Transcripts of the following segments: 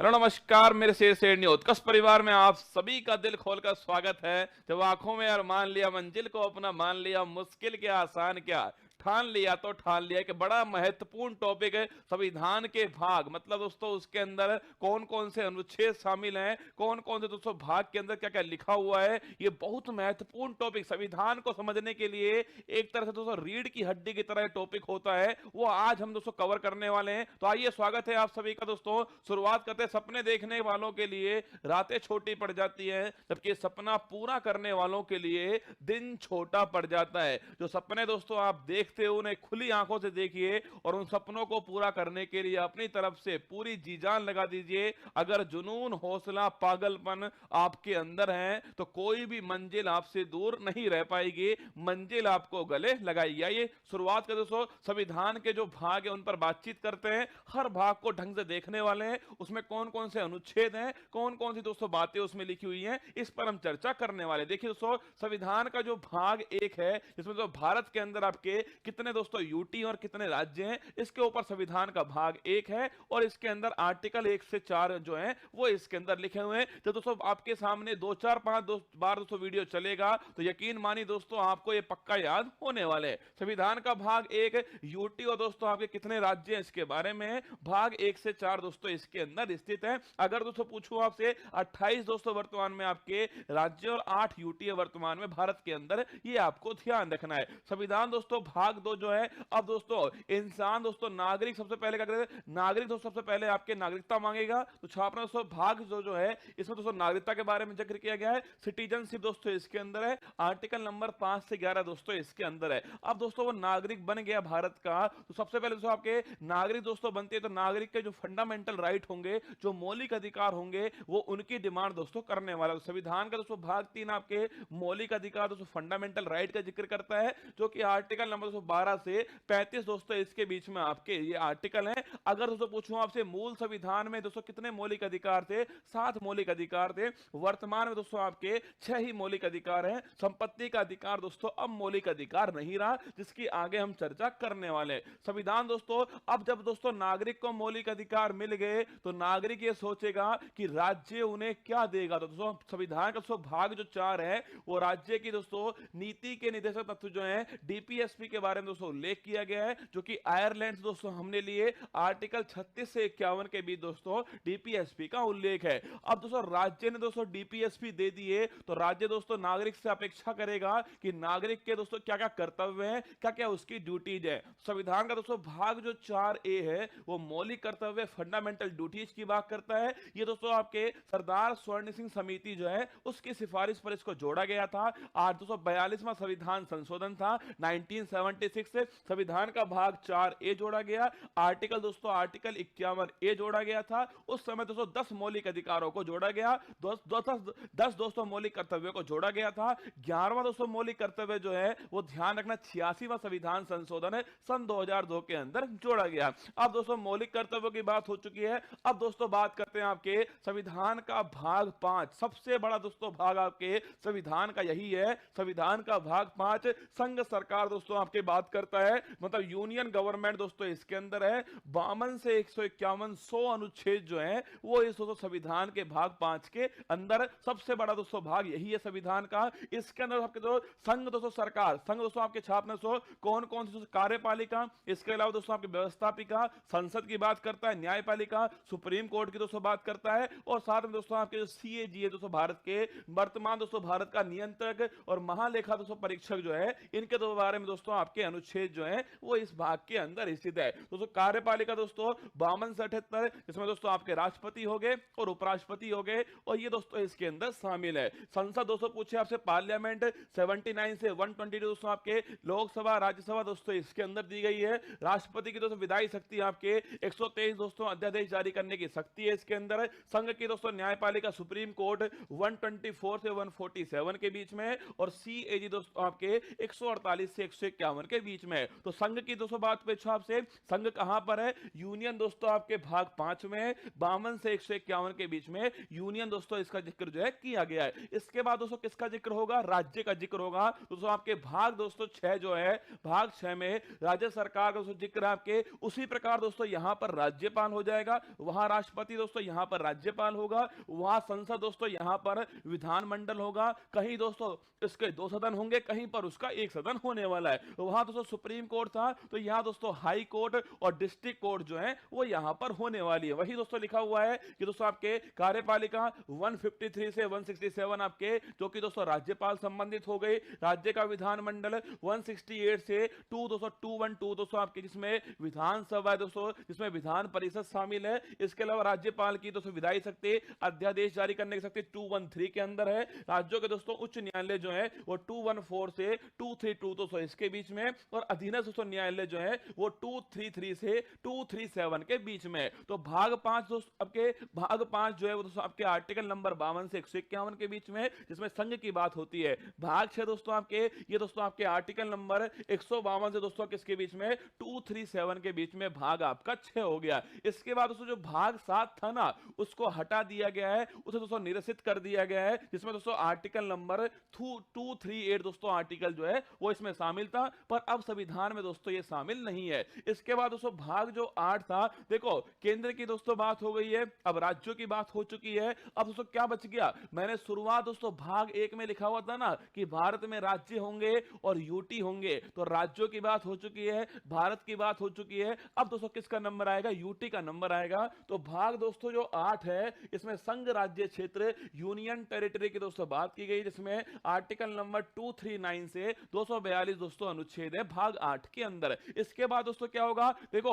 Hello नमस्कार, मेरे शेर उत्कर्ष परिवार में आप सभी का दिल खोलकर स्वागत है। जब आंखों में अरमान लिया, मंजिल को अपना मान लिया, मुश्किल क्या आसान क्या ठान लिया तो ठान लिया। कि बड़ा महत्वपूर्ण टॉपिक है संविधान के भाग, मतलब दोस्तों उसके अंदर कौन कौन से अनुच्छेद शामिल हैं, कौन कौन से दोस्तों भाग के अंदर क्या क्या लिखा हुआ है। ये बहुत महत्वपूर्ण टॉपिक, संविधान को समझने के लिए एक तरह से दोस्तों रीढ़ की हड्डी की तरह टॉपिक होता है, वो आज हम दोस्तों कवर करने वाले हैं। तो आइए, स्वागत है आप सभी का दोस्तों। शुरुआत करते हैं। सपने देखने वालों के लिए रातें छोटी पड़ जाती हैं, जबकि सपना पूरा करने वालों के लिए दिन छोटा पड़ जाता है। जो सपने दोस्तों आप देखते हो उन्हें खुली आंखों से देखिए और उन सपनों को पूरा करने के लिए अपनी तरफ से पूरी जी जान लगा दीजिए। अगर जुनून, हौसला, पागलपन आपके अंदर है तो कोई भी मंजिल आपसे दूर नहीं रह पाएगी, मंजिल आपको गले लगाएगी। आइए शुरुआत कर दोस्तों, संविधान के जो भाग है उन पर बातचीत करते हैं। हर भाग को ढंग से देखने वाले हैं, उसमें कौन कौन से अनुच्छेद हैं, कौन कौन सी दोस्तों बातें उसमें लिखी हुई हैं, इस पर हम चर्चा करने वाले। देखिए दोस्तों, संविधान का जो भाग एक है, जिसमें तो भारत के अंदर आपके कितने दोस्तों यूटी और कितने राज्य हैं, इसके ऊपर संविधान का भाग एक है। और इसके अंदर आर्टिकल 1 से 4 जो है वो इसके अंदर लिखे हुए हैं। तो दोस्तों आपके सामने 2 4 5 बार दोस्तों वीडियो चलेगा तो यकीन मानिए दोस्तों आपको ये पक्का याद होने वाले हैं। संविधान का भाग एक यूटी और दोस्तों आपके कितने राज्य हैं इसके बारे में, भाग 1 से 4 दोस्तों इसके अंदर स्थित है। अगर दोस्तों पूछूं आपसे, 28 दोस्तों वर्तमान में आपके राज्य और 8 यूटी है वर्तमान में भारत के अंदर, ये आपको ध्यान रखना है। संविधान दोस्तों भाग 2 जो है, अब दोस्तों इंसान दोस्तों नागरिक सबसे पहले क्या करें, नागरिक दोस्तों सबसे पहले आपके नागरिकता मांगेगा। तो छापना दोस्तों भाग जो है इसमें दोस्तों नागरिकता के बारे में जिक्र किया गया है। सिटीजनशिप दोस्तों इसके अंदर है, आर्टिकल नंबर 5 से 11 दोस्तों इसके अंदर है। अब दोस्तों वो नागरिक बन गया भारत का, तो सबसे पहले दोस्तों आपके नागरिक दोस्तों बनते हैं, तो नागरिक के जो फंडामेंटल राइट होंगे, जो मौलिक अधिकार होंगे, वो उनकी डिमांड दोस्तों करने वाला। तो संविधान का दोस्तों भाग 3 आपके मौलिक अधिकार दोस्तों फंडामेंटल राइट का जिक्र करता है, जो कि आर्टिकल नंबर 12 से 35 दोस्तों इसके बीच में आपके ये आर्टिकल है। अगर दोस्तों पूछूं आपसे, मूल संविधान में दोस्तों कितने मौलिक अधिकार थे, 7 मौलिक अधिकार थे। वर्तमान में दोस्तों आपके 6 ही मौलिक अधिकार हैं। संपत्ति का अधिकार दोस्तों अब मौलिक अधिकार नहीं रहा, जिसकी आगे हम चर्चा करने वाले हैं। संविधान दोस्तों, अब जब दोस्तों नागरिक को मौलिक अधिकार मिल गए तो नागरिक ये सोचेगा कि राज्य उन्हें क्या देगा। तो दोस्तों संविधान का दोस्तों भाग जो 4 है, वो राज्य की दोस्तों नीति के निर्देशक तत्व जो है, डीपीएसपी के बारे में दोस्तों उल्लेख किया गया है, जो कि आयरलैंड से दोस्तों हमने लिए आर्टिकल 36 से 51 के बीच दोस्तों डीपीएसपी का उल्लेख है। अब दोस्तों राज्य ने दोस्तों डीपीएसपी दे दिए, तो राज्य दोस्तों नागरिक से अपेक्षा करेगा कि नागरिक के दोस्तों क्या क्या कर्तव्य हैं, क्या क्या उसकी ड्यूटीज है। संविधान का दोस्तों भाग जो 4A है, वो मौलिक कर्तव्य फंडामेंटल ड्यूटीज की बात करता है। ये दोस्तों आपके सरदार स्वर्ण सिंह समिति जो है उसकी सिफारिश पर इसको जोड़ा गया था। आज 242वां संविधान संशोधन था 1976 से संविधान का भाग 4A जोड़ा गया। आर्टिकल 51A जोड़ा गया था। उस समय दोस्तों 10 मौलिक अधिकारों को जोड़ा गया, 10 दोस्तों मौलिक कर्तव्यों को जोड़ा गया था। 11वां दोस्तों मौलिक कर्तव्य जो है वो ध्यान रखना 86वां संविधान संशोधन है सन 2002 के अंदर जोड़ा गया। अब दोस्तों मौलिक कर्तव्यों की बात हो चुकी है। अब दोस्तों बात करते हैं आपके संविधान का भाग 5। सबसे बड़ा दोस्तों भाग आपके संविधान का यही है। संविधान का भाग 5 संघ सरकार दोस्तों आपके बात करता है, मतलब यूनियन गवर्नमेंट दोस्तों इसके अंदर है। 52 से 151 100 अनुच्छेद जो है वो इस दोस्तों संविधान के भाग 5 के अंदर सबसे बड़ा दोस्तों भाग यही है संविधान का। इसके अंदर आपके जो संघ दोस्तों सरकार, संघ दोस्तों आपके छापने सो कौन कौन सी कार्यपालिका, इसके अलावा दोस्तों आपकी व्यवस्थापिका, संसद की बात करता है, न्यायपालिका, सुप्रीम कोर्ट की दोस्तों बात करता है, और साथ में दोस्तों आपके जो सीएजी है दोस्तों भारत के वर्तमान दोस्तों भारत का नियंत्रक और महालेखा दोस्तों परीक्षक जो है, इनके दो बारे में दोस्तों आपके अनुच्छेद जो है वो इस भाग के अंदर स्थित है। दोस्तों कार्यपालिका दोस्तों 52 से 78, इसमें दोस्तों आपके राष्ट्रपति हो गए और उपराष्ट्रपति हो गए, और ये दोस्तों इसके अंदर शामिल है। संसद दोस्तों पूछे आपसे, पार्लियामेंट 79 से 122 दोस्तों आपके लोकसभा राज्यसभा दोस्तों इसके अंदर दी गई है। राष्ट्रपति की दोस्तों विधायी शक्ति आपके 123 दोस्तों अध्यादेश जारी करने की शक्ति है इसके अंदर। संघ की दोस्तों न्यायपालिका सुप्रीम कोर्ट 124 से 147 के बीच में, और सीएजी दोस्तों आपके 148 से 151 के बीच में है। तो संघ की दोस्तों बात पूछो आपसे, संघ कहां पर है? यूनियन दोस्तों आपके भाग 5 में है, 52 से 151 के बीच में यूनियन दोस्तों इसका जिक्र जो है किया गया है। इसके बाद दोस्तों किसका जिक्र होगा? राज्य का जिक्र होगा। दोस्तों आपके भाग दोस्तों 6 जो है, भाग 6 में राज्य सरकार का जिक्र है आपके। उसी प्रकार दोस्तों यहां पर राज्यपाल हो जाएगा, वहां राष्ट्रपति दोस्तों, यहां पर राज्यपाल होगा, वहां संसद दोस्तों, यहां पर विधानमंडल होगा। कहीं दोस्तों इसके 2 सदन होंगे, कहीं पर उसका 1 सदन होने वाला है। वहां दोस्तों सुप्रीम कोर्ट था, तो यहां दोस्तों हाई कोर्ट और डिस्ट्रिक्ट कोर्ट जो है वो यहां पर होने वाली है। वही दोस्तों लिखा हुआ है कि दोस्तों आपके कार्यपालिका 153 से 167 आपके, जो कि दोस्तों राज्यपाल संबंधित हो गई। राज्य का विधानमंडल 168 से 212 दोस्तों आपके, जिसमें विधानसभा दोस्तों, जिसमें विधान परिषद शामिल है। इसके अलावा राज्यपाल की दोस्तों विधायी शक्ति, अध्यादेश जारी करने की शक्ति 213 के अंदर है। राज्यों के दोस्तों उच्च न्यायालय जो है वो 214 से 232 दोस्तों इसके बीच में, और अधीनस्थ दोस्तों न्यायालय जो है वो 233 से 237 के बीच में। तो भाग 5 दोस्तों आपके, भाग 5 जो है वो दोस्तों आपके आर्टिकल नंबर 52 से 151 के बीच में, जिसमें संघ की बात होती है। भाग 6 दोस्तों आपके, ये दोस्तों आपके आर्टिकल नंबर 152 से दोस्तों किसके बीच में? 237 के बीच में भाग आपका 6 हो गया। इसके बाद दोस्तों जो भाग 7 था ना, उसको हटा दिया गया है, उसे दोस्तों निरसित कर दिया गया है, जिसमें दोस्तों आर्टिकल नंबर 238 दोस्तों आर्टिकल जो है वो इसमें शामिल था, पर अब संविधान में दोस्तों ये शामिल नहीं है। इसके बाद दोस्तों भाग जो 8 था, देखो केंद्र की दोस्तों बात हो गई है, अब राज्यों की बात हो चुकी है। अब दोस्तों क्या बच गया? मैंने शुरुआत दोस्तों भाग 1 में लिखा हुआ था ना कि भारत में राज्य होंगे और यूटी होंगे, तो राज्यों की बात हो चुकी है, भारत की बात हो चुकी है। अब दोस्तों किसका नंबर आएगा? यूटी का नंबर आएगा। तो भाग दोस्तों जो 8 है, इसमें संघ राज्य क्षेत्र यूनियन टेरिटरी की दोस्तों बात की गई, जिसमें आर्टिकल नंबर 239 से 242 दोस्तों अनुच्छेद है भाग 8 के अंदर। इसके बाद दोस्तों क्या होगा? देखो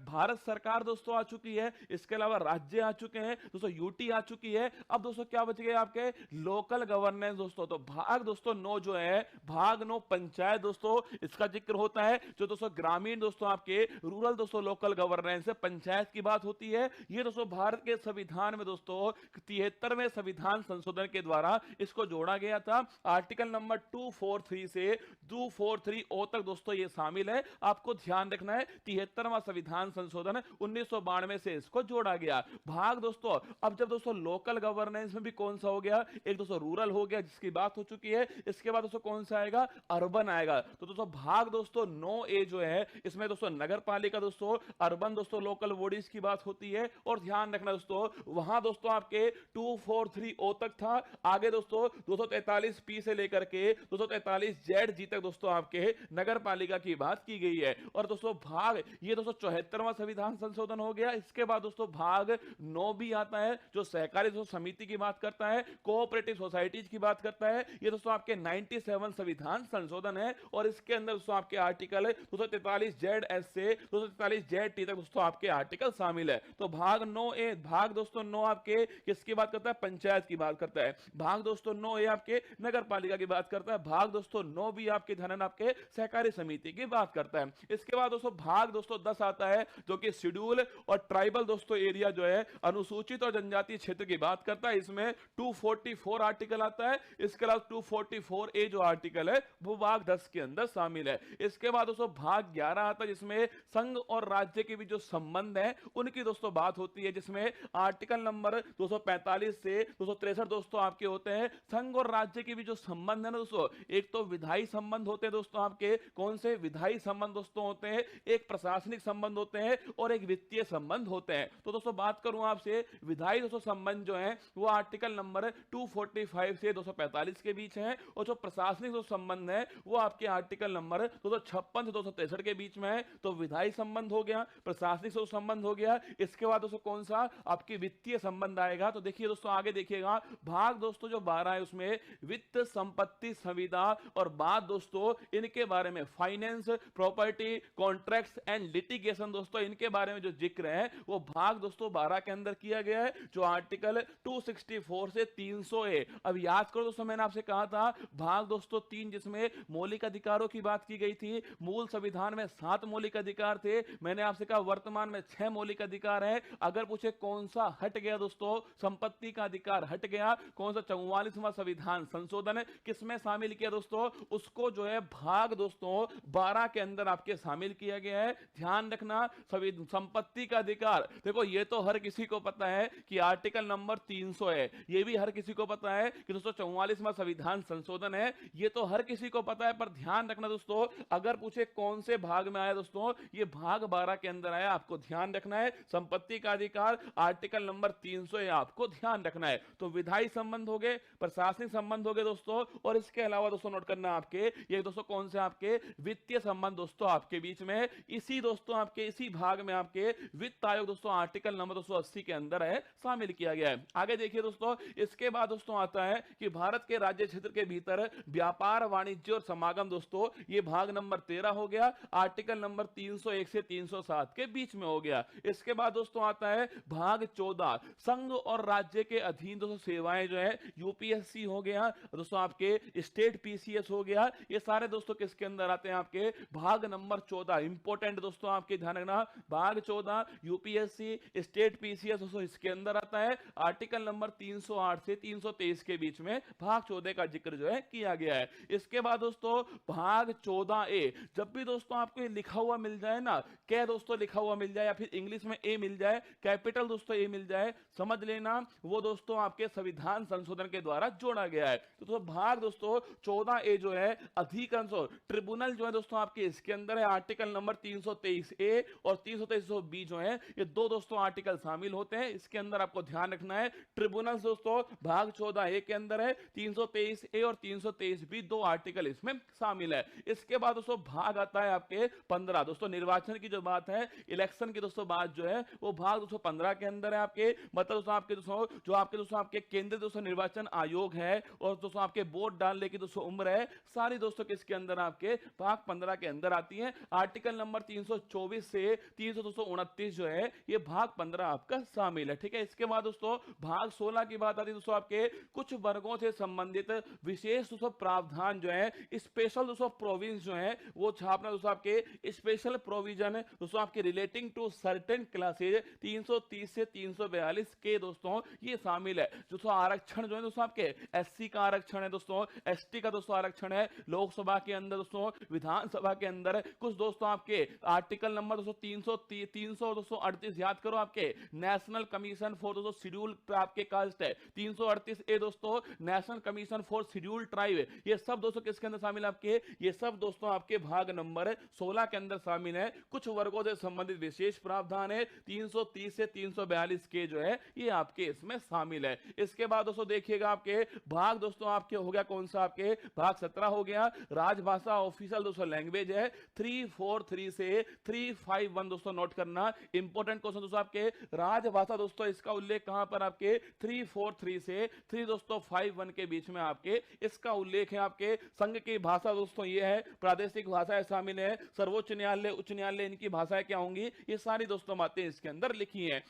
भारत सरकार दोस्तों आ चुकी है, इसके अलावा राज्य आ चुके हैं दोस्तों, यूटी आ चुकी है। अब दोस्तों क्या बच गए आपके? लोकल गवर्नेंस दोस्तों। तो भाग दोस्तों 9 जो है, भाग 9 पंचायत दोस्तों, इसका जिक्र होता है। जो दोस्तों ग्रामीण दोस्तों आपके, रूरल दोस्तों लोकल गवर्नेंस है, पंचायत की बात होती है। ये दोस्तों भारत के संविधान में दोस्तों 73वें संविधान संशोधन के द्वारा इसको जोड़ा गया था। आर्टिकल नंबर 243 से 243 ओ तक दोस्तों ये शामिल है। आपको ध्यान रखना है 73वां संविधान संशोधन 1992 से इसको जोड़ा गया। भाग दोस्तों, अब जब दोस्तों लोकल गवर्नेंस में भी कौन सा हो गया? एक दोस्तों रूरल हो गया, जिसकी बात हो चुकी है। इसके बाद दोस्तों कौन सा आएगा? अर्बन आएगा। तो दोस्तों भाग दोस्तों 9A जो है, इसमें दोस्तों नगर पालिका दोस्तों, अर्बन दोस्तों लोकल बॉडीज की बात होती है। और ध्यान रखना दोस्तों, वहां दोस्तों आपके 243O तक था। आगे दोस्तों 243P से लेकर के 243ZG तक दोस्तों आपके नगर पालिका की बात की गई है। और दोस्तों भाग, ये दोस्तों 74वां संविधान संशोधन हो गया। इसके बाद दोस्तों भाग 9 भी आता है, जो सहकारी दोस्तों समिति की बात करता है, कोऑपरेटिव सोसाइटीज की बात करता है। ये दोस्तों आपके 97 संविधान संशोधन है, और इसके अंदर दोस्तों आपके आर्टिकल 243ZS से 243ZT तक दोस्तों आपके आर्टिकल शामिल है। तो भाग 9A, भाग दोस्तों 9 आपके किसकी बात करता है? पंचायत की बात करता है। भाग दोस्तों 9A आपके नगर पालिका की बात करता है। भाग दोस्तों 9B आपके ध्यान आपके सहकारी समिति की बात करता है। इसके बाद दोस्तों भाग दोस्तों 10 आता है, जो कि शेड्यूल और ट्राइबल दोस्तों एरिया जो है, अनुसूचित और जनजातीय क्षेत्र की बात करता है। इसमें 244 आर्टिकल आता है। इसके अलावा 244A जो आर्टिकल है वो भाग 10 के अंदर शामिल है। इसके बाद दोस्तों भाग 11 आता है, जिसमें संघ और राज्य के बीच जो संबंध है उनकी दोस्तों बात होती है, जिसमें आर्टिकल नंबर 245 से 263 दोस्तों आपके होते हैं। संघ और राज्य के बीच जो संबंध है ना दोस्तों, एक तो विधायी संबंध होते हैं दोस्तों आपके, कौन से विधायी संबंध दोस्तों होते हैं, एक प्रशासनिक संबंध होते हैं, और एक वित्तीय संबंध होते हैं। तो दोस्तों बात करूं आपसे, विधायी दोस्तों संबंध जो है वो आर्टिकल नंबर 245 से 245 के बीच है, और जो प्रशासनिक जो संबंध है वो आपके आर्टिकल नंबर 256 से 263 के बीच में है। तो विधायी संबंध हो गया, प्रशासनिक से संबंध हो गया। इसके बाद दोस्तों कौन सा? आपकी वित्तीय संबंध आएगा। तो देखिए दोस्तों आगे देखिएगा, भाग दोस्तों जो 12 है उसमें वित्त, संपत्ति, संविदा, और बात दोस्तों इनके बारे में finance, property, contracts and litigation दोस्तों, इनके बारे में जो जिक्र है वो भाग दोस्तों 12 के अंदर किया गया है, जो आर्टिकल 264 से 300A। अब याद करो दोस्तों, मैंने आपसे कहा था भाग दोस्तों 3, जिसमें मौलिक अधिकारों की बात की गई थी। मूल संविधान में 7 मौलिक अधिकार थे, मैंने आपसे कहा वर्तमान में 6 मौलिक अधिकार है। अगर पूछे कौन सा हट गया दोस्तों, संपत्ति का अधिकार हट गया। कौन सा? 44वां संविधान संशोधन किसमें शामिल किया दोस्तों? उसको जो है भाग दोस्तों 12 के अंदर आपके शामिल किया गया है। ध्यान रखना, सभी संपत्ति का अधिकार, देखो ये तो हर किसी को पता है कि आर्टिकल नंबर 300 है, ये भी हर किसी को पता है कि 244वां संविधान संशोधन है, ये तो हर किसी को पता है। पर ध्यान रखना दोस्तों, अगर पूछे कौन से भाग में आया दोस्तों, ये भाग 12 के अंदर आया, आपको ध्यान रखना है। संपत्ति का अधिकार आर्टिकल नंबर 300 है, आपको ध्यान रखना है। तो विधायी संबंध हो गए, प्रशासनिक संबंध हो गए दोस्तों, और इसके अलावा दोस्तों नोट करना आपके ये दोस्तों कौन से आपके वित्तीय संबंध दोस्तों आपके बीच में है। इसी दोस्तों आपके इसी भाग में आपके वित्त आयोग दोस्तों आर्टिकल नंबर 280 के अंदर है, शामिल किया गया है। आगे देखिए दोस्तों, इसके बाद दोस्तों आता है कि भारत के राज्य क्षेत्र के भीतर व्यापार, वाणिज्य और समागम दोस्तों, ये भाग नंबर 13 हो गया, आर्टिकल नंबर 301 से 307 के बीच में हो गया। इसके बाद दोस्तों आता है भाग 14, संघ और राज्य के अधीन दोस्तों सेवाएं जो है, यूपीएससी हो गया दोस्तों, आपके स्टेट पीसीएस हो गया, ये सारे दोस्तों किसके अंदर आते हैं, आपके भाग नंबर 14। इंपॉर्टेंट दोस्तों आपके ध्यान रखना, भाग 14 यूपीएससी, स्टेट पीसीएस दोस्तों इसके अंदर आता है। आर्टिकल नंबर 308 से 323 के बीच में भाग 14 का जिक्र जो है किया गया है। इसके बाद दोस्तों भाग 14A, जब भी दोस्तों आपको लिखा हुआ मिल जाए ना, क्या दोस्तों लिखा हुआ मिल जाए या फिर इंग्लिश में ए मिल जाए, कैपिटल दोस्तों ए मिल जाए, समझ लेना वो दोस्तों आपके संविधान संशोधन के द्वारा जोड़ा गया है। तो भाग दोस्तों 14A जो है, अधिकांश ट्रिब्यूनल जो है दोस्तों आपके इसके अंदर है। आर्टिकल नंबर 323A और 323B जो है, ये दो दोस्तों आर्टिकल शामिल होते हैं। इसके अंदर आपको ध्यान रखना है, ट्रिब्यूनल दोस्तों भाग 14A के अंदर है, 323A और 323B दो आर्टिकल इसमें शामिल है। इसके बाद दोस्तों भाग आता है आपके 15 दोस्तों, निर्वाचन की जो बात है, इलेक्शन की दोस्तों बात जो है, वो भाग दोस्तों 15 के अंदर है आपके। मतलब दोस्तों आपके दोस्तों जो आपके दोस्तों आपके केंद्रीय दोस्तों निर्वाचन आयोग है, और दोस्तों आपके वोट डालने की दोस्तों उम्र है, सारी दोस्तों किसके अंदर आपके भाग 15 के अंदर आती है। आर्टिकल नंबर 324 से 329 जो है, ये भाग 15 आपका शामिल है। ठीक है, इसके बाद दोस्तों भाग 16 की बात आती है दोस्तों, आपके कुछ वर्गों से संबंधित विशेष दोस्तों प्रावधान जो है, स्पेशल दोस्तों प्रोविंस जो है, वो छापना दोस्तों आपके स्पेशल प्रोविजन दोस्तों आपके रिलेटिंग टू सर्टेन क्लासेज 330 से 342 के दोस्तों ये शामिल है। दोस्तों आरक्षण जो है दोस्तों आपके एससी का आरक्षण है दोस्तों, एसटी का दोस्तों आरक्षण है, लोकसभा के अंदर दोस्तों, विधानसभा के अंदर कुछ दोस्तों आपके आर्टिकल नंबर दोस्तों 300 दोस्तों 38 याद करो, आपके नेशनल कमीशन फॉर दोस्तों शेड्यूल आपके कास्ट है। 338A दोस्तों national commission for schedule tribe, ये सब दोस्तों किसके अंदर शामिल है आपके, ये सब दोस्तों आपके भाग नंबर 16 के अंदर शामिल है। कुछ वर्गों से संबंधित विशेष प्रावधान है, 330 से 342 के जो है, ये आपके इसमें शामिल है। इसके बाद दोस्तों देखिएगा आपके भाग दोस्तों आपके हो गया कौन सा, आपके भाग 17 हो गया, राजभाषा ऑफिशियल दोस्तों लैंग्वेज है। 343 से 351 दोस्तों नोट करना, इंपॉर्टेंट क्वेश्चन दोस्तों आपके राजभाषा दोस्तों, इसका उल्लेख कहां पर आपके 343 से 3 दोस्तों 51 के बीच में आपके इसका उल्लेख है। आपके संघ की भाषा दोस्तों ये है, प्रादेशिक भाषाएं शामिल है, सर्वोच्च न्यायालय, उच्च न्यायालय, इनकी भाषाएं क्या होंगी, ये सारी दोस्तों बातें इसके अंदर लिखी हैं।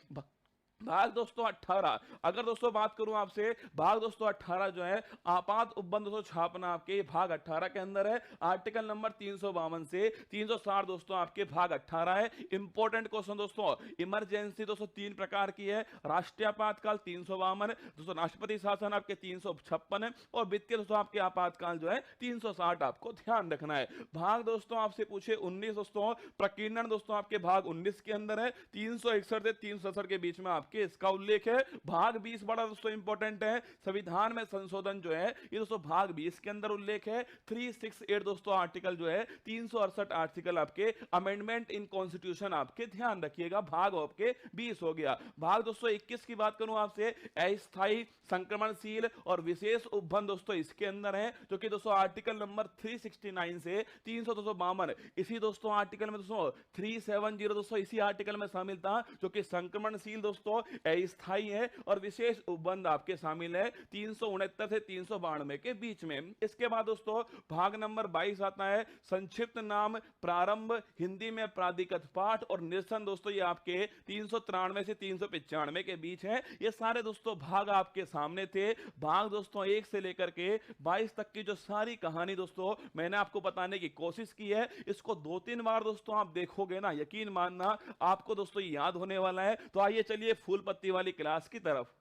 भाग दोस्तों 18, अगर दोस्तों बात करूं आपसे, भाग दोस्तों 18 जो है, आपात उपबंध दोस्तों छापना आपके भाग 18 के अंदर है। आर्टिकल नंबर 352 से 360 दोस्तों आपके भाग 18 है। इंपॉर्टेंट क्वेश्चन दोस्तों, इमरजेंसी दोस्तों 3 प्रकार की है, राष्ट्रीय आपातकाल 352 दोस्तों, राष्ट्रपति शासन आपके 356 और वित्तीय दोस्तों आपके आपातकाल जो है 360, आपको ध्यान रखना है। भाग दोस्तों आपसे पूछे 19 दोस्तों, प्रकीर्णन दोस्तों आपके भाग 19 के अंदर है, 361 से 367 के बीच में के इसका उल्लेख है। भाग 20 बड़ा दोस्तों इंपॉर्टेंट है, संविधान में संशोधन जो है, ये दोस्तों भाग 20 के अंदर उल्लेख है। 368 दोस्तों आर्टिकल जो है, 368 आर्टिकल आपके अमेंडमेंट इन कॉन्स्टिट्यूशन, आपके ध्यान रखिएगा, भाग आपके 20 हो गया। भाग दोस्तों 21 की बात करूं आपसे, अस्थायी, संक्रमणशील और विशेष उपबंध दोस्तों इसके अंदर है, जो कि दोस्तों आर्टिकल नंबर 369 से 352, इसी दोस्तों आर्टिकल में दोस्तों 370 दोस्तों इसी आर्टिकल में शामिल था, जो कि संक्रमणशील दोस्तों अस्थायी है, और विशेष उपबंध आपके शामिल है 369 से 392 के बीच में। इसके बाद दोस्तों भाग नंबर 22 आता है, संक्षिप्त नाम, प्रारंभ, हिंदी में प्राधिकृत पाठ और निरसन दोस्तों, ये आपके 393 से 395 के बीच है। ये सारे दोस्तों भाग आपके सामने थे। भाग दोस्तों 1 से लेकर के 22 तक की जो सारी कहानी दोस्तों मैंने आपको बताने की कोशिश की है, इसको 2-3 बार दोस्तों आप देखोगे ना, यकीन मानना आपको दोस्तों याद होने वाला है। तो आइए चलिए फूल पत्ती वाली क्लास की तरफ।